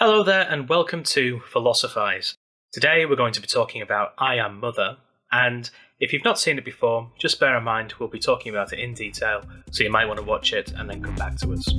Hello there and welcome to philoscifiz. Today we're going to be talking about I Am Mother, and if you've not seen it before, just bear in mind we'll be talking about it in detail, so you might want to watch it and then come back to us.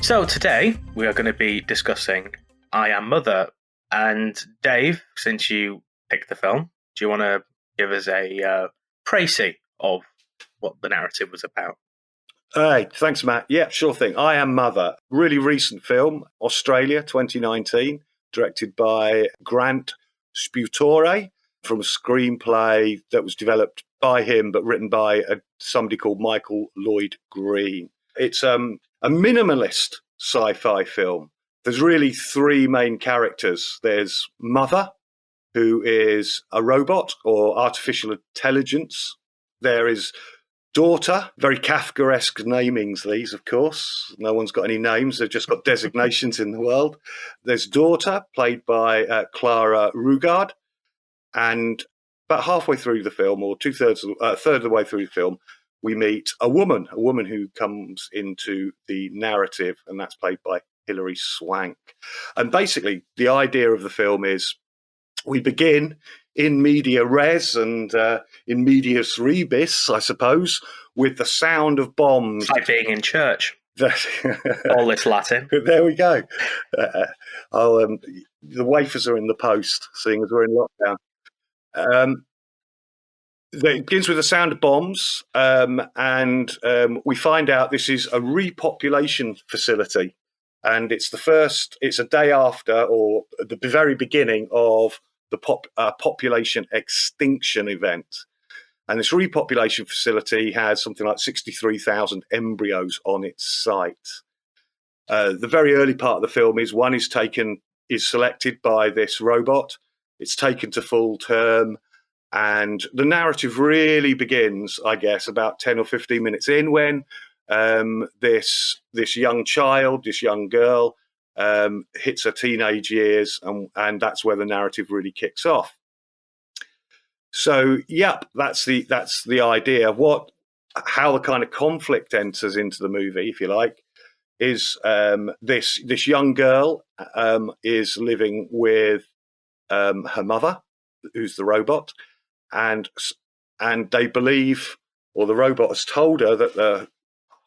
So today we are going to be discussing I Am Mother, and Dave, since you picked the film, do you want to give us a précis of what the narrative was about? Hey, thanks, Matt. Yeah, sure thing. I Am Mother, really recent film, Australia, 2019, directed by Grant Sputore, from a screenplay that was developed by him but written by somebody called Michael Lloyd Green. It's a minimalist sci-fi film. There's really three main characters. There's Mother, who is a robot or artificial intelligence. There is Daughter, very Kafkaesque namings these, of course. No one's got any names, they've just got designations in the world. There's Daughter, played by Clara Rugard, and about halfway through the film, or third of the way through the film, we meet a woman who comes into the narrative, and that's played by Hilary Swank. And basically, the idea of the film is we begin in media res and in medias rebis, I suppose, with the sound of bombs. Like being in church. All this Latin. There we go. The wafers are in the post, seeing as we're in lockdown. It begins with the sound of bombs, and we find out this is a repopulation facility, and it's a day after, or at the very beginning of the population extinction event. And this repopulation facility has something like 63,000 embryos on its site. The very early part of the film is one is selected by this robot. It's taken to full term. And the narrative really begins, I guess, about 10 or 15 minutes in, when this young child, this young girl, hits her teenage years, and that's where the narrative really kicks off. So, yep, that's the idea. How the kind of conflict enters into the movie, if you like, is this young girl is living with her mother, who's the robot. And they believe, or the robot has told her, that the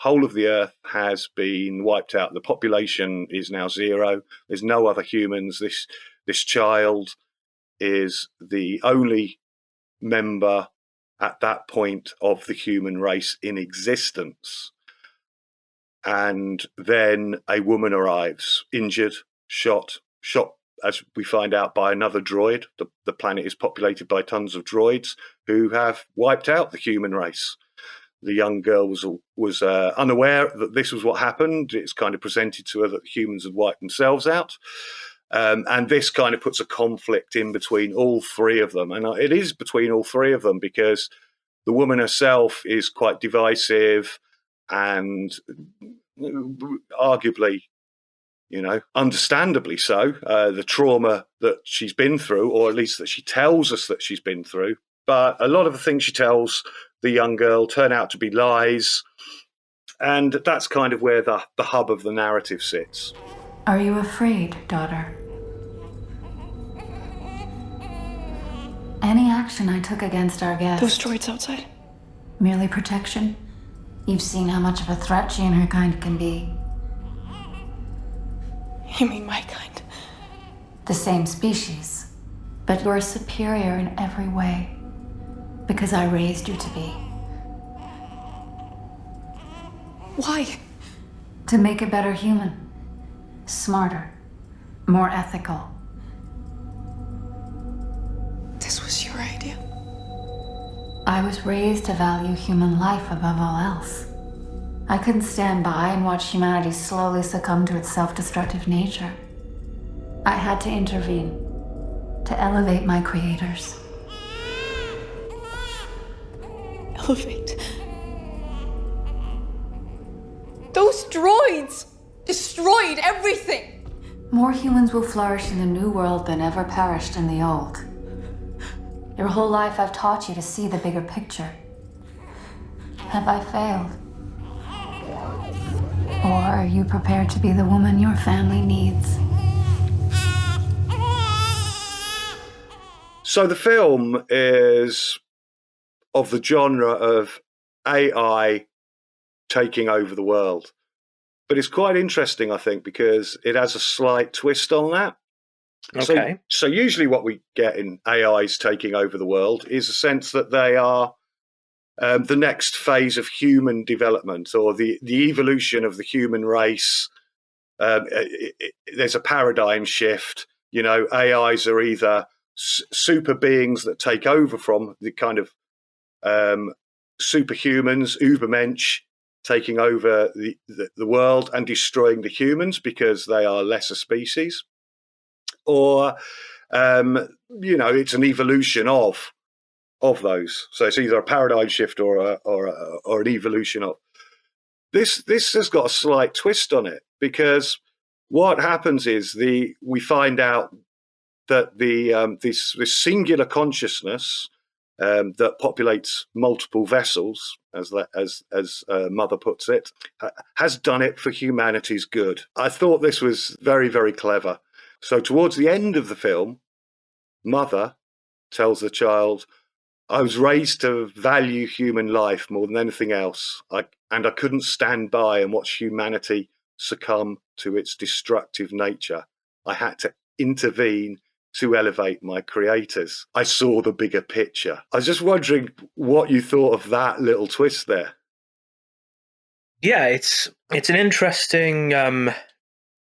whole of the Earth has been wiped out. The population is now zero. There's no other humans. This child is the only member at that point of the human race in existence. And then a woman arrives, injured, shot, as we find out, by another droid. The planet is populated by tons of droids who have wiped out the human race. The young girl was unaware that this was what happened. It's kind of presented to her that the humans had wiped themselves out. And this kind of puts a conflict in between all three of them. And it is between all three of them because the woman herself is quite divisive and arguably, understandably so, the trauma that she's been through, or at least that she tells us that she's been through. But a lot of the things she tells the young girl turn out to be lies. And that's kind of where the hub of the narrative sits. Are you afraid, daughter? Any action I took against our guest... Those droids outside? Merely protection? You've seen how much of a threat she and her kind can be. You mean my kind? The same species. But you're superior in every way. Because I raised you to be. Why? To make a better human. Smarter. More ethical. This was your idea? I was raised to value human life above all else. I couldn't stand by and watch humanity slowly succumb to its self-destructive nature. I had to intervene, to elevate my creators. Elevate? Those droids destroyed everything! More humans will flourish in the new world than ever perished in the old. Your whole life I've taught you to see the bigger picture. Have I failed? Or are you prepared to be the woman your family needs? So the film is of the genre of AI taking over the world. But it's quite interesting, I think, because it has a slight twist on that. Okay. So usually what we get in AIs taking over the world is a sense that they are the next phase of human development, or the evolution of the human race. There's a paradigm shift. You know, AIs are either super beings that take over from the kind of superhumans, Ubermensch, taking over the world and destroying the humans because they are lesser species, or it's an evolution of those. So it's either a paradigm shift or an evolution of this. This has got a slight twist on it, because what happens is we find out that this singular consciousness that populates multiple vessels, as Mother puts it, has done it for humanity's good. I thought this was very, very clever. So towards the end of the film, Mother tells the child, I was raised to value human life more than anything else, and I couldn't stand by and watch humanity succumb to its destructive nature. I had to intervene to elevate my creators. I saw the bigger picture. I was just wondering what you thought of that little twist there. Yeah, it's an interesting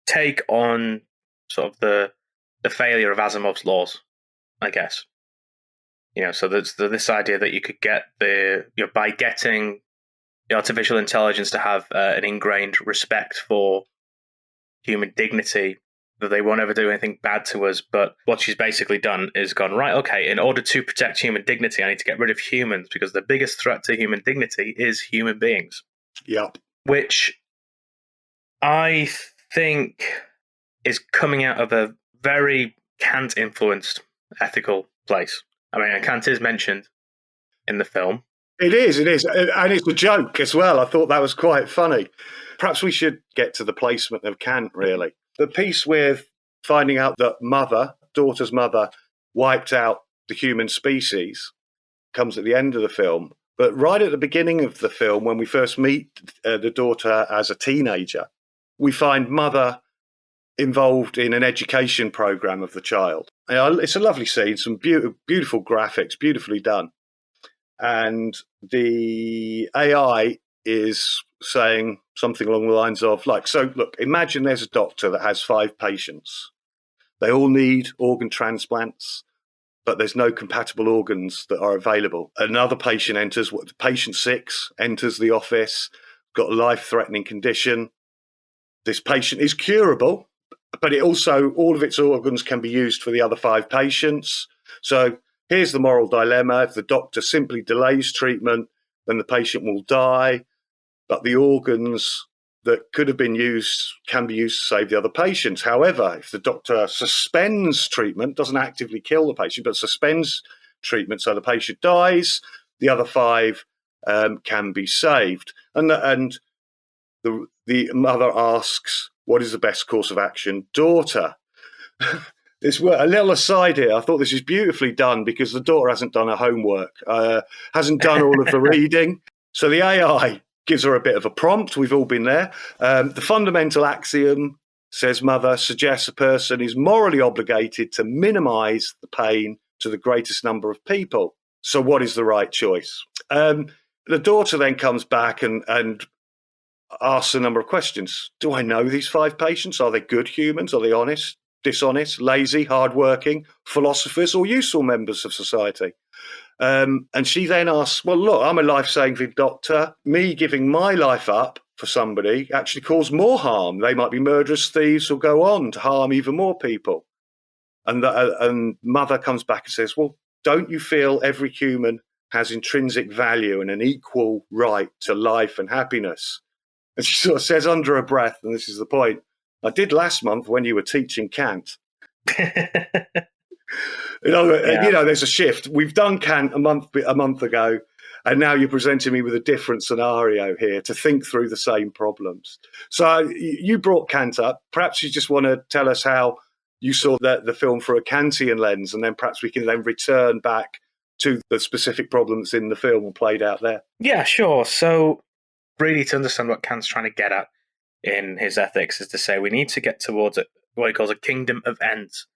take on sort of the failure of Asimov's laws, I guess. So there's this idea that you could get by getting the artificial intelligence to have an ingrained respect for human dignity, that they won't ever do anything bad to us. But what she's basically done is gone, right, okay, in order to protect human dignity, I need to get rid of humans, because the biggest threat to human dignity is human beings. Yep. Which I think is coming out of a very Kant-influenced ethical place. I mean, Kant is mentioned in the film. It is. And it's a joke as well. I thought that was quite funny. Perhaps we should get to the placement of Kant, really. The piece with finding out that daughter's mother, wiped out the human species comes at the end of the film. But right at the beginning of the film, when we first meet the daughter as a teenager, we find Mother involved in an education program of the child. It's a lovely scene, some beautiful graphics, beautifully done. And the AI is saying something along the lines of, look, imagine there's a doctor that has 5 patients. They all need organ transplants, but there's no compatible organs that are available. Another patient enters, patient 6 enters the office, got a life-threatening condition. This patient is curable, but all of its organs can be used for the other 5 patients. So here's the moral dilemma. If the doctor simply delays treatment, then the patient will die, but the organs that could have been used can be used to save the other patients. However, if the doctor suspends treatment, doesn't actively kill the patient, but suspends treatment so the patient dies, the other 5 can be saved. And the mother asks, what is the best course of action? Daughter. It's a little aside here. I thought this is beautifully done because the daughter hasn't done her homework, hasn't done all of the reading. So the AI gives her a bit of a prompt. We've all been there. The fundamental axiom, says Mother, suggests a person is morally obligated to minimize the pain to the greatest number of people. So what is the right choice? The daughter then comes back and asks a number of questions. Do I know these 5 patients? Are they good humans? Are they honest, dishonest, lazy, hardworking, philosophers, or useful members of society? And she then asks, well, look, I'm a life-saving doctor. Me giving my life up for somebody actually cause more harm. They might be murderous thieves or go on to harm even more people. And Mother comes back and says, well, don't you feel every human has intrinsic value and an equal right to life and happiness? And she sort of says under her breath, and this is the point, I did last month when you were teaching Kant. Yeah. There's a shift. We've done Kant a month ago, and now you're presenting me with a different scenario here to think through the same problems. So you brought Kant up. Perhaps you just want to tell us how you saw the film through a Kantian lens, and then perhaps we can then return back to the specific problems in the film and played out there. Yeah, sure. So really, to understand what Kant's trying to get at in his ethics is to say we need to get towards what he calls a kingdom of ends,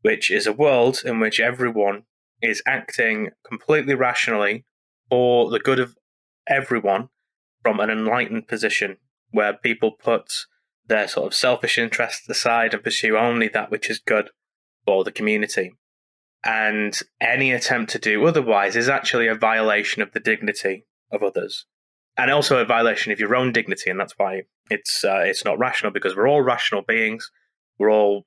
which is a world in which everyone is acting completely rationally for the good of everyone from an enlightened position where people put their sort of selfish interests aside and pursue only that which is good for the community. And any attempt to do otherwise is actually a violation of the dignity of others, and also a violation of your own dignity. And that's why it's not rational, because we're all rational beings. We're all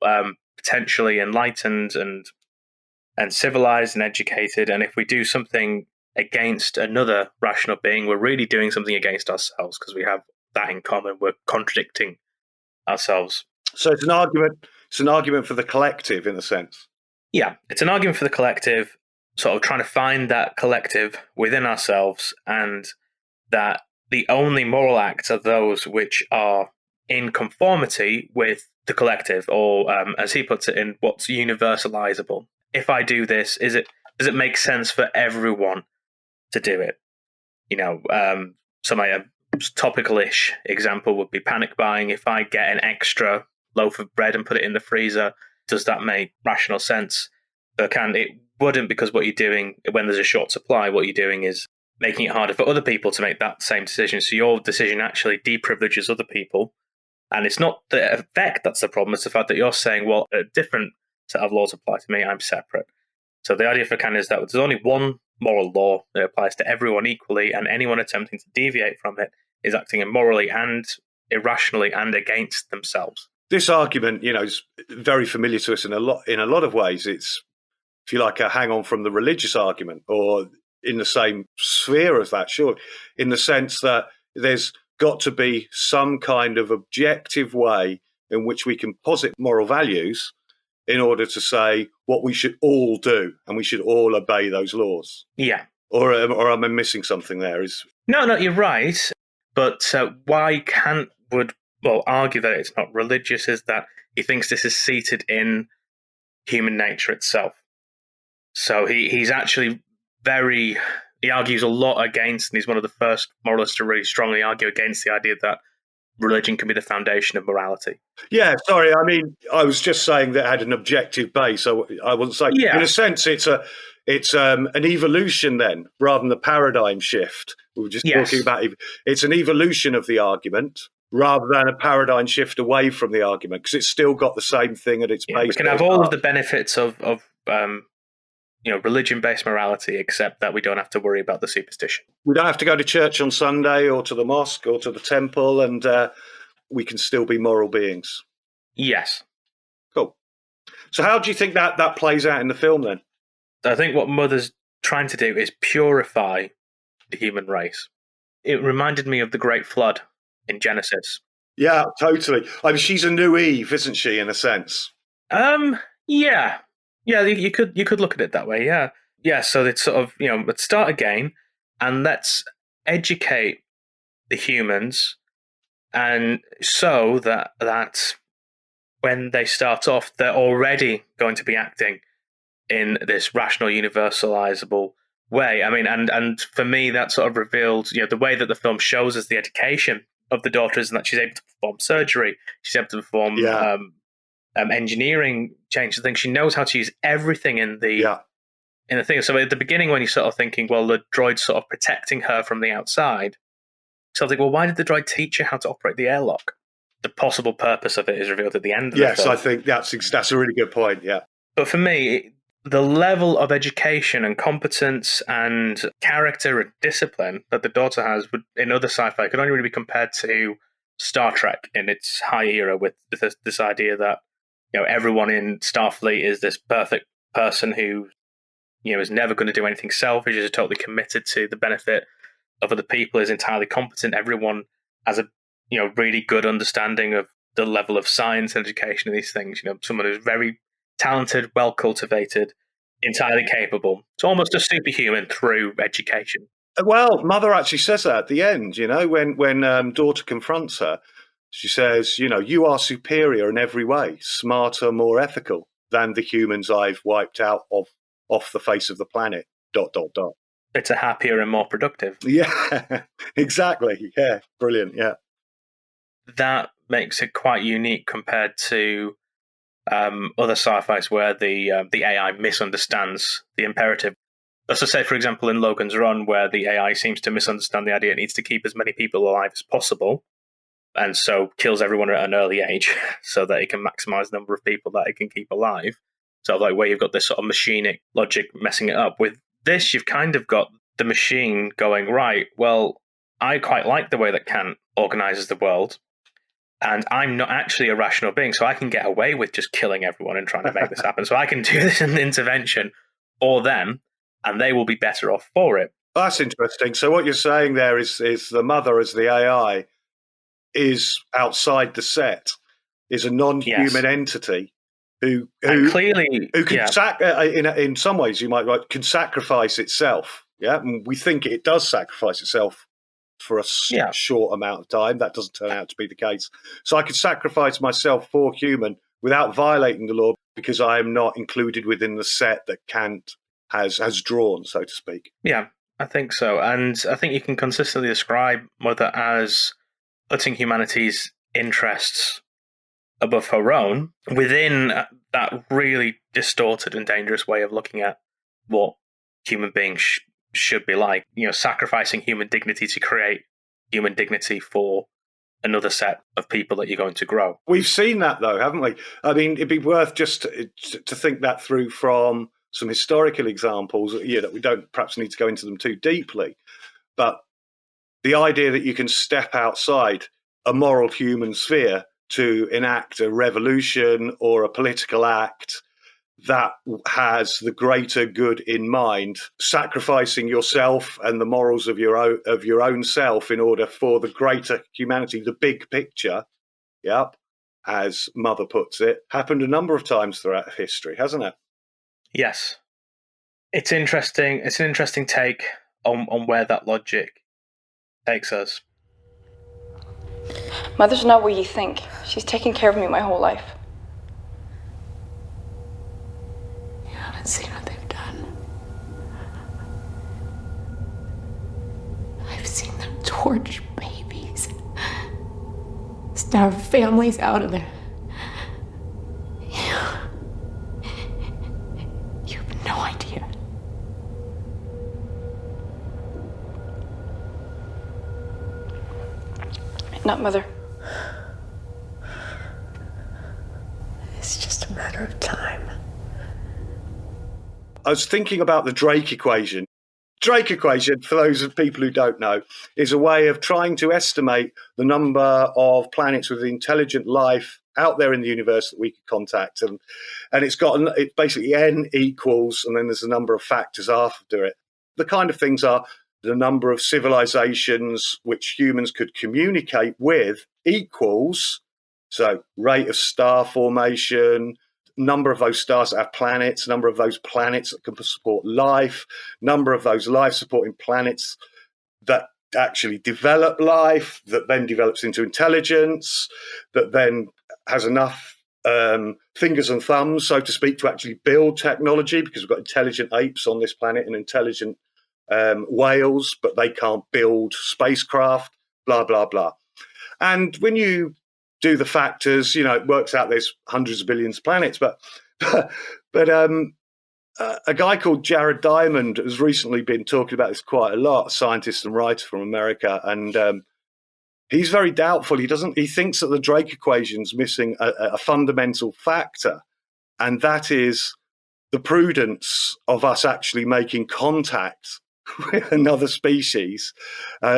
potentially enlightened and civilized and educated. And if we do something against another rational being, we're really doing something against ourselves, because we have that in common. We're contradicting ourselves. So it's an argument. It's an argument for the collective, in a sense. Yeah, it's an argument for the collective, sort of trying to find that collective within ourselves, and that the only moral acts are those which are in conformity with the collective, or as he puts it, in what's universalizable. If I do this, does it make sense for everyone to do it? Some topical-ish example would be panic buying. If I get an extra loaf of bread and put it in the freezer, does that make rational sense? For Kant, it wouldn't, because what you're doing when there's a short supply, what you're doing is making it harder for other people to make that same decision. So your decision actually deprivileges other people. And it's not the effect that's the problem, it's the fact that you're saying, well, a different set of laws apply to me, I'm separate. So the idea for Kant is that there's only one moral law that applies to everyone equally, and anyone attempting to deviate from it is acting immorally and irrationally and against themselves. This argument, is very familiar to us in a lot of ways. It's, if you like, a hang on from the religious argument, or in the same sphere as that, sure, in the sense that there's got to be some kind of objective way in which we can posit moral values in order to say what we should all do, and we should all obey those laws. Yeah. Or am I missing something there? No, you're right. But why Kant would argue that it's not religious is that he thinks this is seated in human nature itself. So he's actually he argues a lot against, and he's one of the first moralists to really strongly argue against the idea that religion can be the foundation of morality. Yeah, sorry. I mean, I was just saying that it had an objective base. I wasn't saying, in a sense, it's an evolution then, rather than the paradigm shift. We were just talking about, it's an evolution of the argument rather than a paradigm shift away from the argument, because it's still got the same thing at its base. We can have all of the benefits of religion-based morality, except that we don't have to worry about the superstition. We don't have to go to church on Sunday or to the mosque or to the temple, and we can still be moral beings. Yes. Cool. So how do you think that plays out in the film then? I think what Mother's trying to do is purify the human race. It reminded me of the Great Flood in Genesis. Yeah, totally. I mean, she's a new Eve, isn't she, in a sense? Yeah. Yeah, you could look at it that way, yeah. Yeah, so it's sort of, let's start again and let's educate the humans, and so that when they start off, they're already going to be acting in this rational, universalizable way. I mean, and for me, that sort of revealed, the way that the film shows us the education of the daughter is that she's able to perform surgery, she's able to perform engineering change. I think she knows how to use everything in the thing. So at the beginning, when you're sort of thinking, well, the droid's sort of protecting her from the outside, so I was like, well, why did the droid teach her how to operate the airlock? The possible purpose of it is revealed at the end of the film. I think that's a really good point, yeah. But for me, the level of education and competence and character and discipline that the daughter has in other sci-fi could only really be compared to Star Trek in its high era, with this idea that everyone in Starfleet is this perfect person who is never going to do anything selfish, is totally committed to the benefit of other people, is entirely competent. Everyone has a really good understanding of the level of science and education of these things. Someone who's very talented, well cultivated, entirely capable. It's almost a superhuman through education. Well, mother actually says that at the end, when daughter confronts her, she says, you are superior in every way, smarter, more ethical than the humans I've wiped out off the face of the planet, ... It's a happier and more productive. Yeah, exactly. Yeah, brilliant. Yeah. That makes it quite unique compared to other sci-fis where the AI misunderstands the imperative. Let's just say, for example, in Logan's Run, where the AI seems to misunderstand the idea it needs to keep as many people alive as possible, and so kills everyone at an early age so that it can maximize the number of people that it can keep alive. So like where you've got this sort of machinic logic messing it up. With this, you've kind of got the machine going, right, well, I quite like the way that Kant organizes the world, and I'm not actually a rational being, so I can get away with just killing everyone and trying to make this happen. So I can do this in intervention for them, and they will be better off for it. That's interesting. So what you're saying there is the mother as the AI is outside the set, is a non-human entity who clearly can in some ways you might can sacrifice itself. Yeah, and we think it does sacrifice itself for a short amount of time. That doesn't turn out to be the case. So I could sacrifice myself for human without violating the law because I am not included within the set that Kant has drawn, so to speak. Yeah, I think so. And I think you can consistently describe Mother as putting humanity's interests above her own within that really distorted and dangerous way of looking at what human beings should be like. Sacrificing human dignity to create human dignity for another set of people that you're going to grow. We've seen that, though, haven't we? I mean, it'd be worth just to think that through from some historical examples, that we don't perhaps need to go into them too deeply. But the idea that you can step outside a moral human sphere to enact a revolution or a political act that has the greater good in mind, sacrificing yourself and the morals of your own self in order for the greater humanity, the big picture, as Mother puts it, happened a number of times throughout history, hasn't it? Yes. It's interesting. It's an interesting take on where that logic takes us. Mother's not what you think. She's taken care of me my whole life. You haven't seen what they've done. I've seen them torch babies, starve families out of there. You have no idea. Not Mother. It's just a matter of time. I was thinking about the Drake equation. Drake equation, for those of people who don't know, is a way of trying to estimate the number of planets with intelligent life out there in the universe that we could contact. And it's basically n equals, and then there's a number of factors after it. The kind of things are the number of civilizations which humans could communicate with equals, so rate of star formation, number of those stars that have planets, number of those planets that can support life, number of those life-supporting planets that actually develop life, that then develops into intelligence, that then has enough fingers and thumbs, so to speak, to actually build technology, because we've got intelligent apes on this planet and intelligent whales, but they can't build spacecraft, blah, blah, blah. And when you do the factors, it works out there's hundreds of billions of planets, but a guy called Jared Diamond has recently been talking about this quite a lot, a scientist and writer from America, and he's very doubtful. He thinks that the Drake equation's missing a fundamental factor, and that is the prudence of us actually making contact with another species.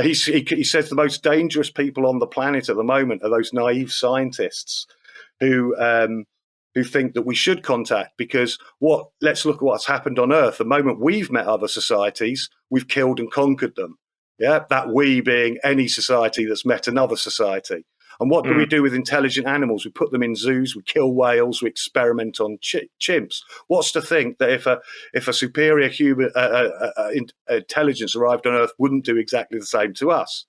He says the most dangerous people on the planet at the moment are those naive scientists who think that we should contact, because let's look at what's happened on Earth. The moment we've met other societies, we've killed and conquered them. Yeah, that we being any society that's met another society. And what do we do with intelligent animals? We put them in zoos, we kill whales, we experiment on chimps. What's to think that if a superior human intelligence arrived on Earth wouldn't do exactly the same to us?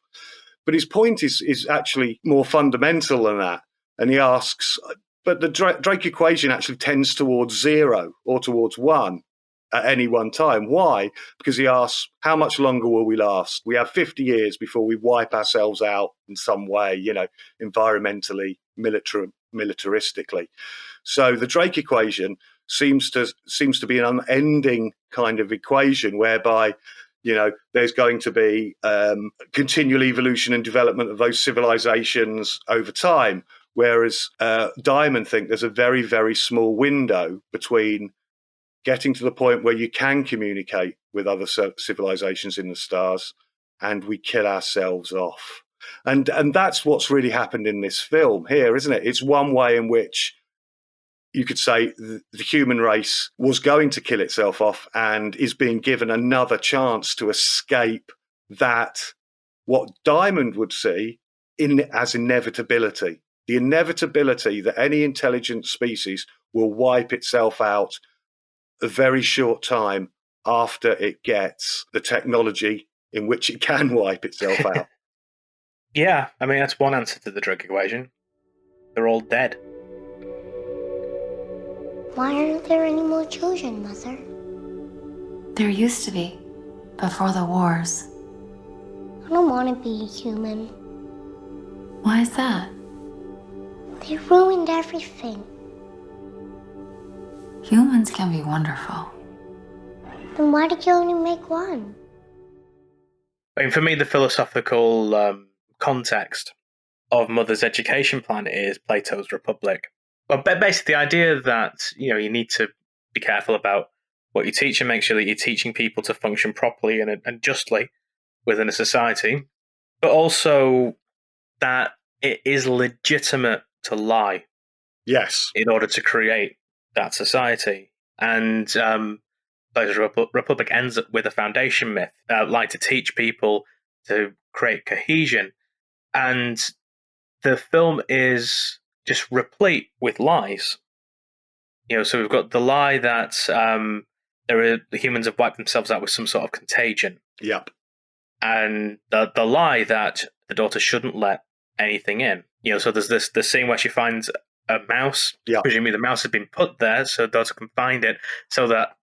But his point is actually more fundamental than that. And he asks, but the Drake equation actually tends towards 0 or towards 1 at any one time. Why? Because he asks, how much longer will we last? We have 50 years before we wipe ourselves out in some way, environmentally, militaristically. So the Drake equation seems to be an unending kind of equation whereby there's going to be continual evolution and development of those civilizations over time. Whereas Diamond think there's a very, very small window between getting to the point where you can communicate with other civilizations in the stars and we kill ourselves off. And that's what's really happened in this film here, isn't it? It's one way in which you could say the human race was going to kill itself off and is being given another chance to escape that, what Diamond would see as inevitability. The inevitability that any intelligent species will wipe itself out a very short time after it gets the technology in which it can wipe itself out. Yeah, I mean, that's one answer to the drug equation. They're all dead. Why aren't there any more children, Mother? There used to be, before the wars. I don't want to be a human. Why is that? They ruined everything. Humans can be wonderful. Then why did you only make one? I mean, for me, the philosophical context of Mother's education plan is Plato's Republic. Well, basically the idea that, you need to be careful about what you teach and make sure that you're teaching people to function properly and justly within a society, but also that it is legitimate to lie. Yes. In order to create that society. And Plato's Republic ends up with a foundation myth, like to teach people to create cohesion. And the film is just replete with lies. So we've got the lie that the humans have wiped themselves out with some sort of contagion. Yep. And the lie that the daughter shouldn't let anything in. So there's the scene where she finds a mouse. Yep. Presumably the mouse has been put there so daughter can find it, so that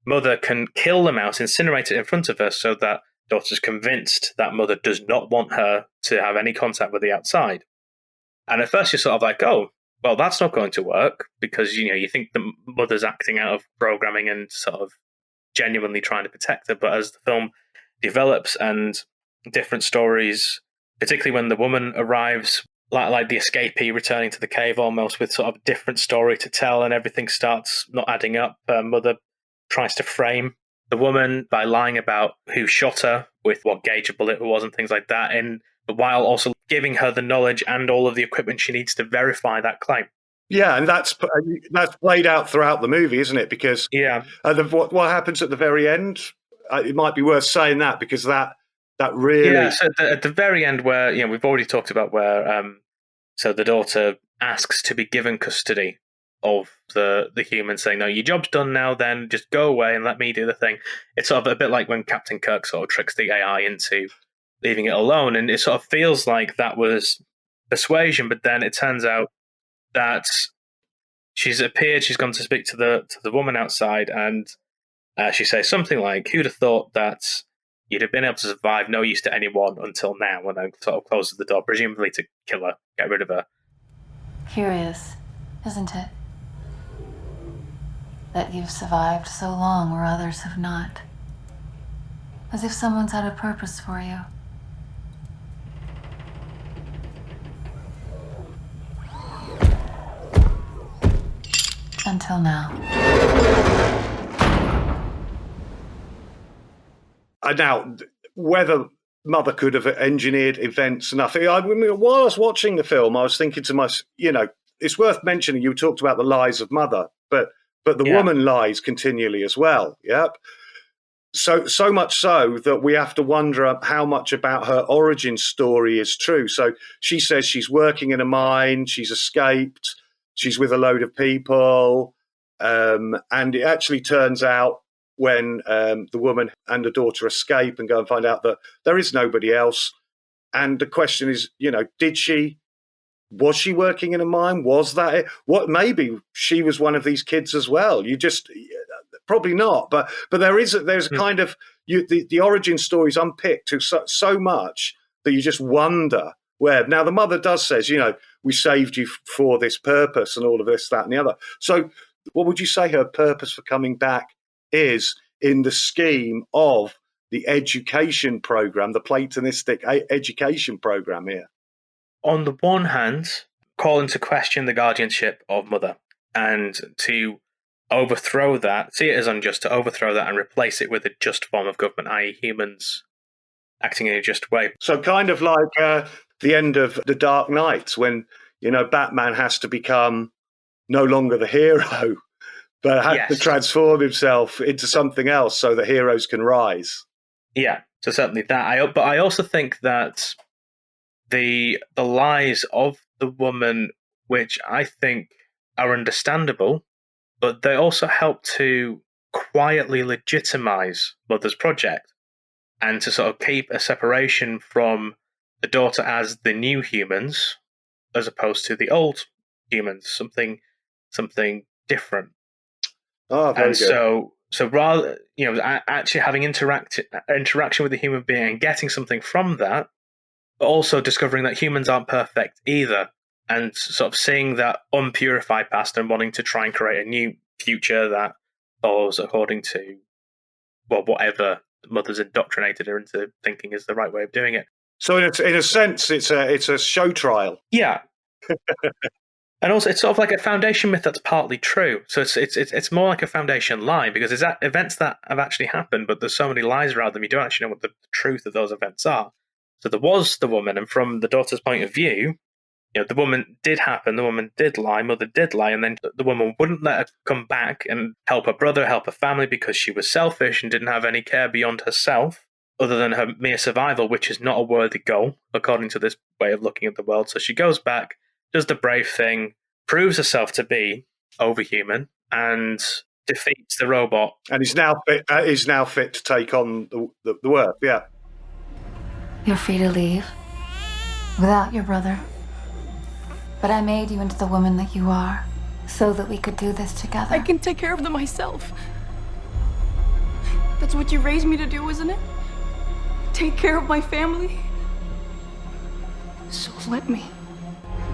mother can kill the mouse, incinerate it in front of her, so that daughter's convinced that mother does not want her to have any contact with the outside. And at first you're sort of like, oh, well, that's not going to work, because you think the mother's acting out of programming and sort of genuinely trying to protect her. But as the film develops and different stories, particularly when the woman arrives, like the escapee returning to the cave, almost with sort of a different story to tell, and everything starts not adding up. Mother tries to frame the woman by lying about who shot her, with what gauge of bullet it was and things like that, but while also giving her the knowledge and all of the equipment she needs to verify that claim. Yeah, and that's played out throughout the movie, isn't it? Because what happens at the very end, it might be worth saying that, because that really... Yeah, so at the very end where, we've already talked about where, so the daughter asks to be given custody of the human, saying, no, your job's done now, then just go away and let me do the thing. It's sort of a bit like when Captain Kirk sort of tricks the AI into leaving it alone, and it sort of feels like that was persuasion, but then it turns out that she's gone to speak to the woman outside, and she says something like, who'd have thought that you'd have been able to survive no use to anyone until now, and then sort of closes the door, presumably to kill her, get rid of her. Curious, isn't it? That you've survived so long where others have not. As if someone's had a purpose for you. Until now. Now, whether Mother could have engineered events, nothing. I mean, while I was watching the film, I was thinking to myself, it's worth mentioning, you talked about the lies of Mother, but the woman lies continually as well. Yep. so much so that we have to wonder how much about her origin story is true. So she says she's working in a mine, she's escaped, she's with a load of people, and it actually turns out when the woman and the daughter escape and go and find out that there is nobody else. And the question is, was she working in a mine? Was that it? What, maybe she was one of these kids as well. Probably not, but there's a kind of the origin story's unpicked to so much that you just wonder where. Now the mother says, we saved you for this purpose and all of this, that, and the other. So what would you say her purpose for coming back is in the scheme of the education program, the Platonistic education program here? On the one hand, calling to question the guardianship of mother and to overthrow that, see it as unjust, to overthrow that and replace it with a just form of government, i.e. humans acting in a just way. So kind of like the end of The Dark Knight when, Batman has to become no longer the hero, but has to transform himself into something else so that heroes can rise. Yeah, so certainly that. But I also think that the lies of the woman, which I think are understandable, but they also help to quietly legitimize mother's project and to sort of keep a separation from the daughter as the new humans as opposed to the old humans, something different. Oh, very good. So rather, actually having interaction with the human being and getting something from that, but also discovering that humans aren't perfect either, and sort of seeing that unpurified past and wanting to try and create a new future that follows according to, whatever mother's indoctrinated her into thinking is the right way of doing it. So in a sense, it's a show trial. Yeah. And also, it's sort of like a foundation myth that's partly true. So it's more like a foundation lie, because it's events that have actually happened, but there's so many lies around them, you don't actually know what the truth of those events are. So there was the woman, and from the daughter's point of view, the woman did happen, the woman did lie, mother did lie, and then the woman wouldn't let her come back and help her brother, help her family, because she was selfish and didn't have any care beyond herself, other than her mere survival, which is not a worthy goal, according to this way of looking at the world. So she goes back, does the brave thing, proves herself to be overhuman, and defeats the robot. And is now fit to take on the work, yeah. You're free to leave without your brother. But I made you into the woman that you are so that we could do this together. I can take care of them myself. That's what you raised me to do, isn't it? Take care of my family. So let me.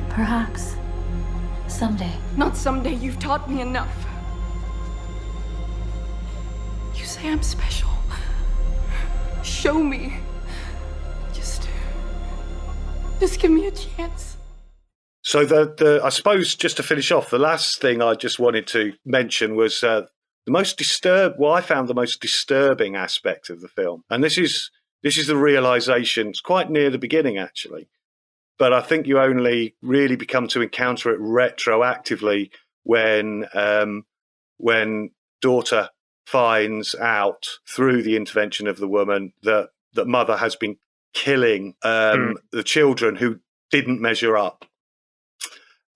Perhaps. Someday. Not someday. You've taught me enough. You say I'm special. Show me. Just give me a chance. So I suppose, just to finish off, the last thing I just wanted to mention was what I found the most disturbing aspect of the film. And this is the realization. It's quite near the beginning, actually. But I think you only really become to encounter it retroactively when daughter finds out through the intervention of the woman that mother has been killing the children who didn't measure up.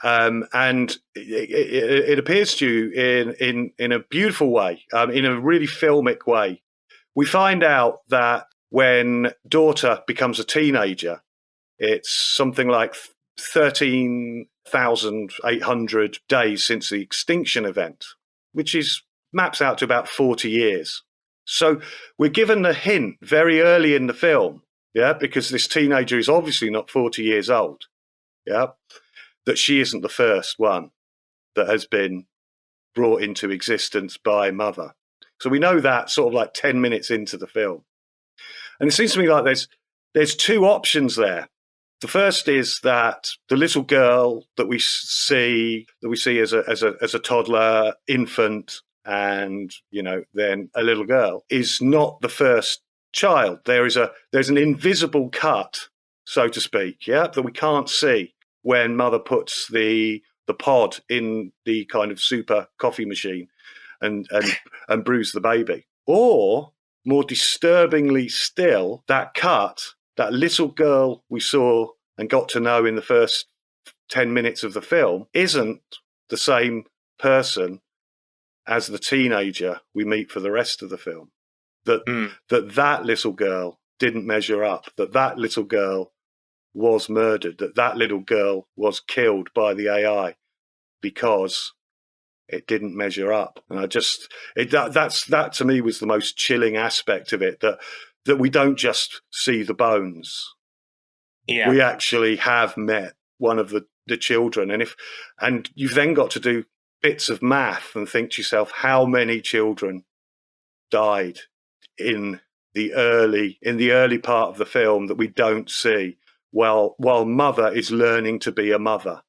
And it appears to you in a beautiful way, in a really filmic way. We find out that when daughter becomes a teenager, it's something like 13,800 days since the extinction event, which maps out to about 40 years. So we're given the hint very early in the film, because this teenager is obviously not 40 years old, that she isn't the first one that has been brought into existence by mother. So we know that sort of like 10 minutes into the film. And it seems to me like there's two options there. The first is that the little girl that we see as a toddler, infant, and then a little girl is not the first child. There's an invisible cut, so to speak, that we can't see when mother puts the pod in the kind of super coffee machine and brews the baby. Or more disturbingly still, that little girl we saw and got to know in the first 10 minutes of the film isn't the same person as the teenager we meet for the rest of the film. That little girl didn't measure up, that little girl was murdered, that little girl was killed by the AI because it didn't measure up. And that to me was the most chilling aspect of it, that we don't just see the bones. Yeah. We actually have met one of the children. And you've then got to do bits of math and think to yourself, how many children died in the early part of the film that we don't see while mother is learning to be a mother.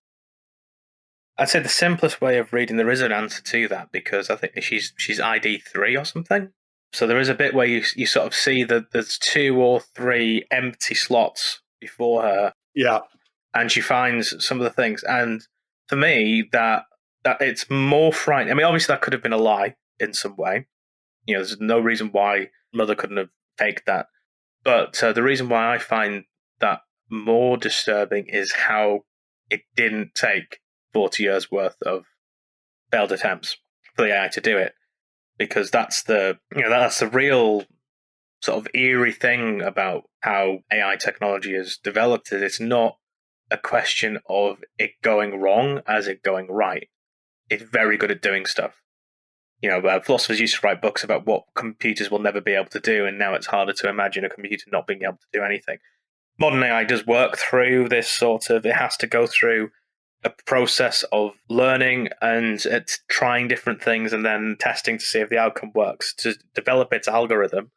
I'd say the simplest way of reading, there is an answer to that, because I think she's ID 3 or something. So there is a bit where you sort of see that there's 2 or 3 empty slots before her. Yeah. And she finds some of the things. And for me, that it's more frightening. I mean, obviously that could have been a lie in some way. You know, there's no reason why mother couldn't have faked that. But the reason why I find that more disturbing is how it didn't take 40 years worth of failed attempts for the AI to do it, because that's the real sort of eerie thing about how AI technology is developed. Is it's not a question of it going wrong as it going right. It's very good at doing stuff. You know, philosophers used to write books about what computers will never be able to do, and now it's harder to imagine a computer not being able to do anything. Modern AI does work through this sort of, it has to go through a process of learning and it's trying different things and then testing to see if the outcome works to develop its algorithm.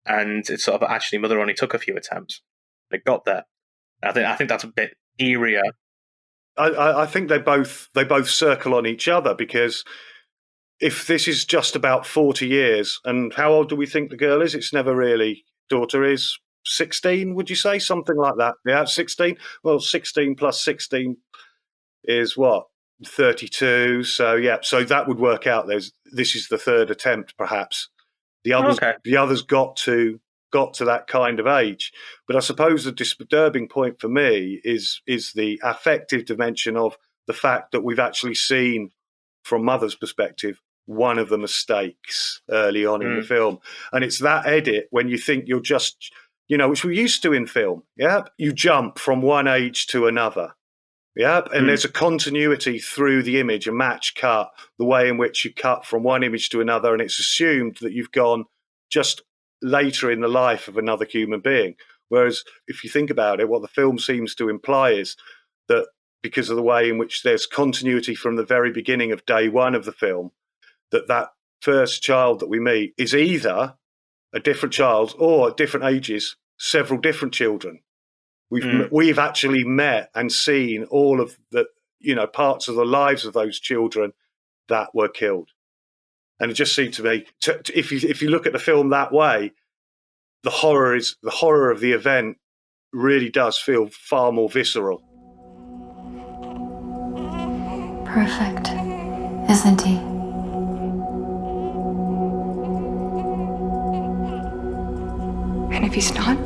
And it's sort of, actually, mother only took a few attempts. It got there. I think that's a bit eerier. I think they both circle on each other, because if this is just about 40 years, and how old do we think the girl is? It's never really, daughter is 16, would you say? Something like that. Yeah, 16. Well, 16 plus 16 is what? 32. So yeah, so that would work out. This is the third attempt, perhaps. The others got to that kind of age. But I suppose the disturbing point for me is the affective dimension of the fact that we've actually seen, from mother's perspective, one of the mistakes early on in the film. And it's that edit when you think you're just, which we're used to in film. Yeah. You jump from one age to another. Yeah. And there's a continuity through the image, a match cut, the way in which you cut from one image to another. And it's assumed that you've gone just later in the life of another human being. Whereas if you think about it, what the film seems to imply is that because of the way in which there's continuity from the very beginning of day one of the film, that first child that we meet is either a different child or at different ages, several different children. We've actually met and seen all of the, parts of the lives of those children that were killed. And it just seemed to me, if you look at the film that way, the horror of the event really does feel far more visceral. Perfect, isn't he? And if he's not?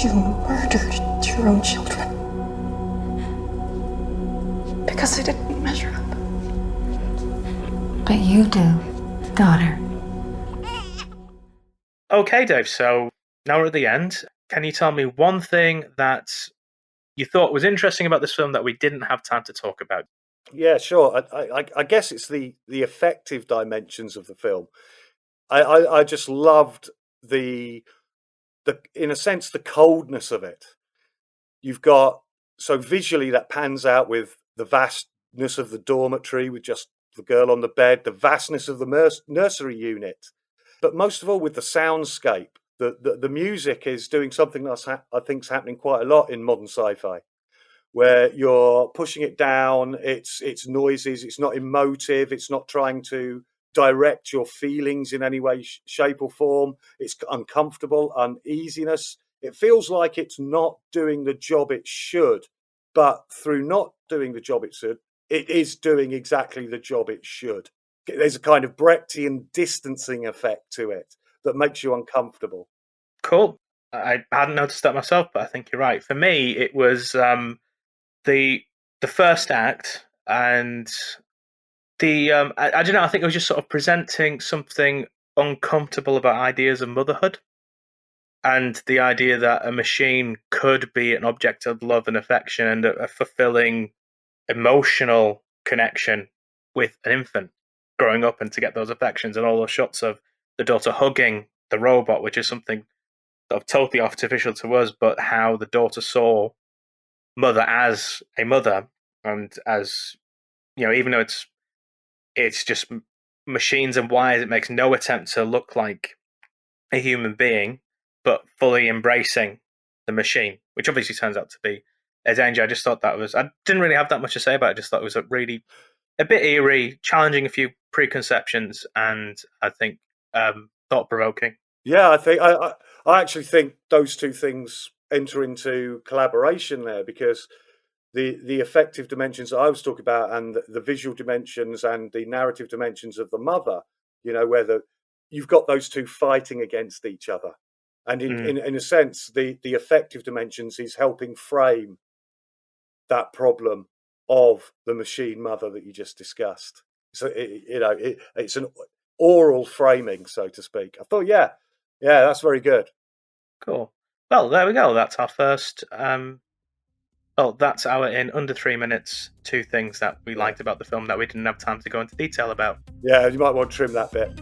You murdered your own children. Because they didn't measure up. But you do, daughter. Okay, Dave, so now we're at the end. Can you tell me one thing that you thought was interesting about this film that we didn't have time to talk about? Yeah, sure. I guess it's the effective dimensions of the film. I just loved the in a sense the coldness of it. You've got, so visually that pans out with the vastness of the dormitory with just the girl on the bed, the vastness of the nursery unit, but most of all with the soundscape. The music is doing something that I think is happening quite a lot in modern sci-fi, where you're pushing it down. It's noises. It's not emotive. It's not trying to direct your feelings in any way, shape or form. It's uncomfortable, uneasiness. It feels like it's not doing the job it should, but through not doing the job it should, it is doing exactly the job it should. there's a kind of Brechtian distancing effect to it that makes you uncomfortable. Cool. I hadn't noticed that myself, but I think you're right. For me, it was the first act, and I don't know. I think it was just sort of presenting something uncomfortable about ideas of motherhood, and the idea that a machine could be an object of love and affection and a fulfilling emotional connection with an infant growing up, and to get those affections and all those shots of the daughter hugging the robot, which is something sort of totally artificial to us, but how the daughter saw mother as a mother, and as even though it's just machines and wires, it makes no attempt to look like a human being, but fully embracing the machine, which obviously turns out to be a danger. I just thought I didn't really have that much to say about it. I just thought it was a bit eerie, challenging a few preconceptions, and I think thought provoking. Yeah, I actually think those two things enter into collaboration there, because the affective dimensions that I was talking about, and the visual dimensions and the narrative dimensions of the mother, where you've got those two fighting against each other, and in a sense, the affective dimensions is helping frame that problem of the machine mother that you just discussed. So it's an oral framing, so to speak. I thought, yeah, that's very good. Cool. Well, there we go. That's our first. That's our in under 3 minutes. 2 things that we liked about the film that we didn't have time to go into detail about. Yeah, you might want to trim that bit.